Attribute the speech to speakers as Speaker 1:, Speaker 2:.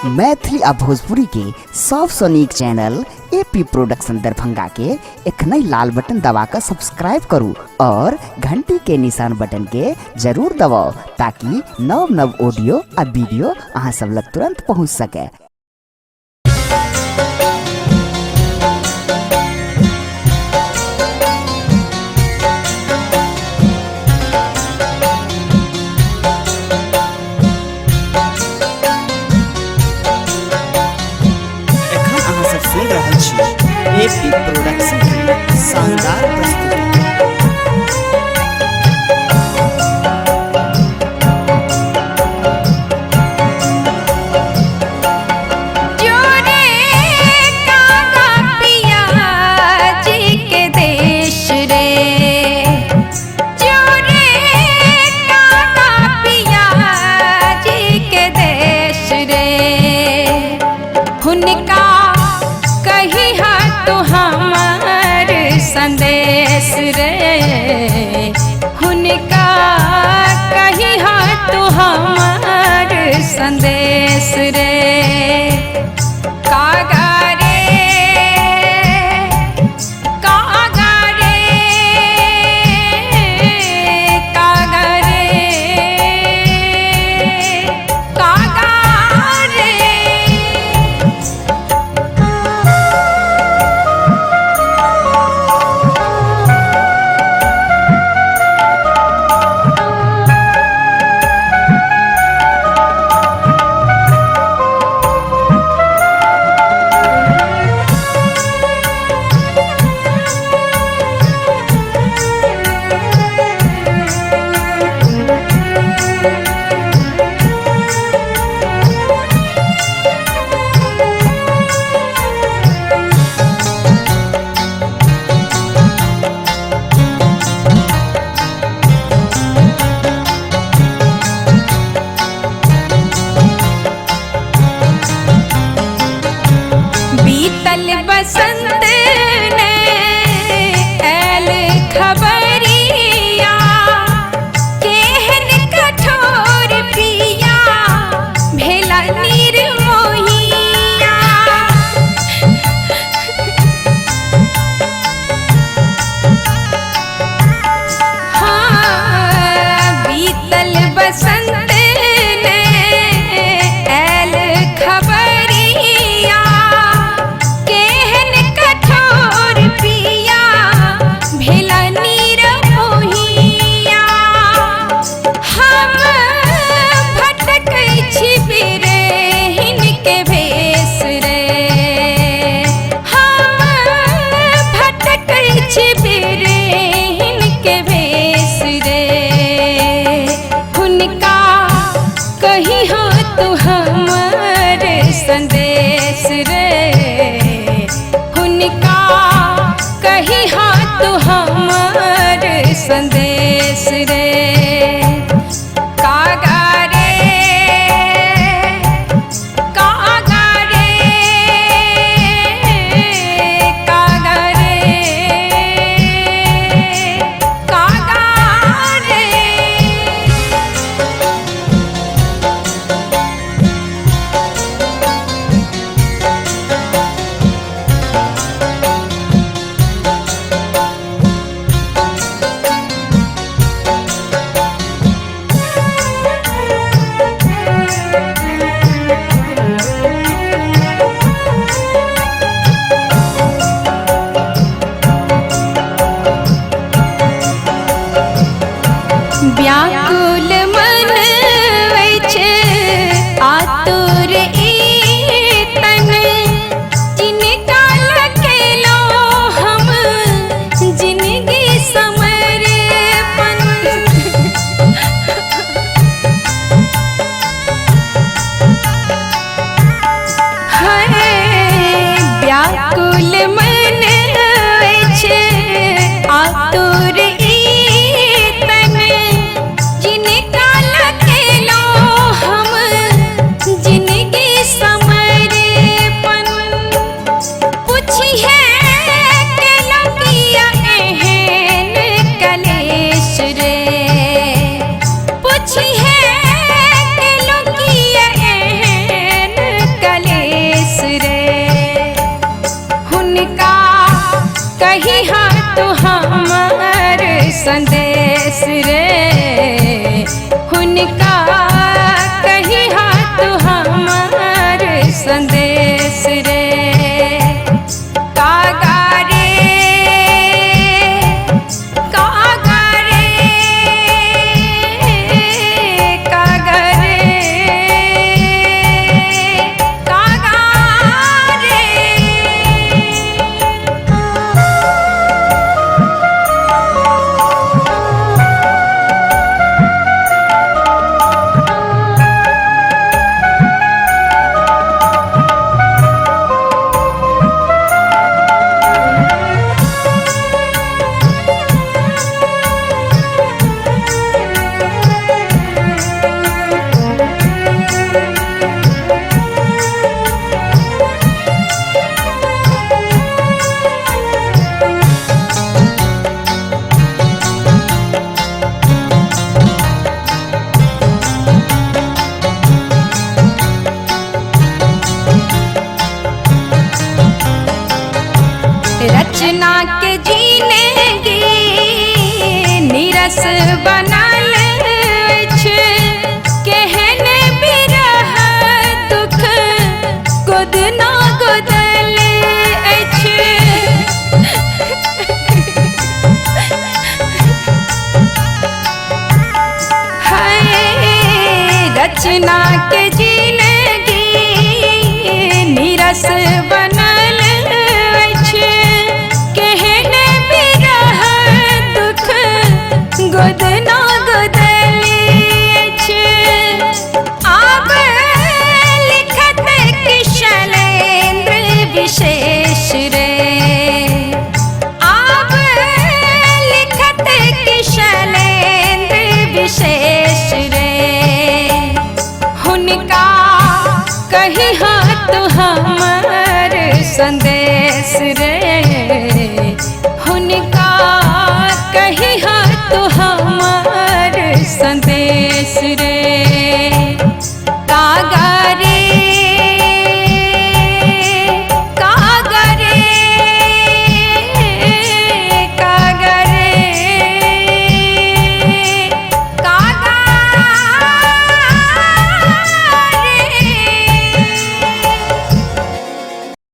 Speaker 1: मैथिली आ भोजपुरी के सबसे नीक चैनल एपी प्रोडक्शन दरभंगा के एखनई लाल बटन दबाकर सब्सक्राइब करू और घंटी के निशान बटन के जरूर दबाओ ताकि नव नव ऑडियो आ वीडियो अहाँ सब लग तुरंत पहुँच सके। सुन रहल छी एपी प्रोडक्शन के शानदार प्रस्तुति।
Speaker 2: संदेश रे हुनका कही तो हमार संदेश रे बसंत ने ऐल खबरिया केहन कठोर पिया भेला निर्मोहिया। हाँ बीतल बसंत ने ऐल खबरिया संदेश रे हुनका कही तो हमार संदेश रे संदेश रे हुनका कही हाथ हमार संदेश रे कागा रे कागा रे कागा रे कागा रे रचना के जीनेगी नीरस बनल अछि केहन बिरह दुख गोदना गोदल अछि हाय रचना के जीनेगी नीरस बनल अछि केहन बिरह दुख गोदना गोदली अछि आब लिखत किशलेंद्र विशेष रे आब लिखत किशलेंद्र विशेष रे हुनका कही हाथ हमार संदेश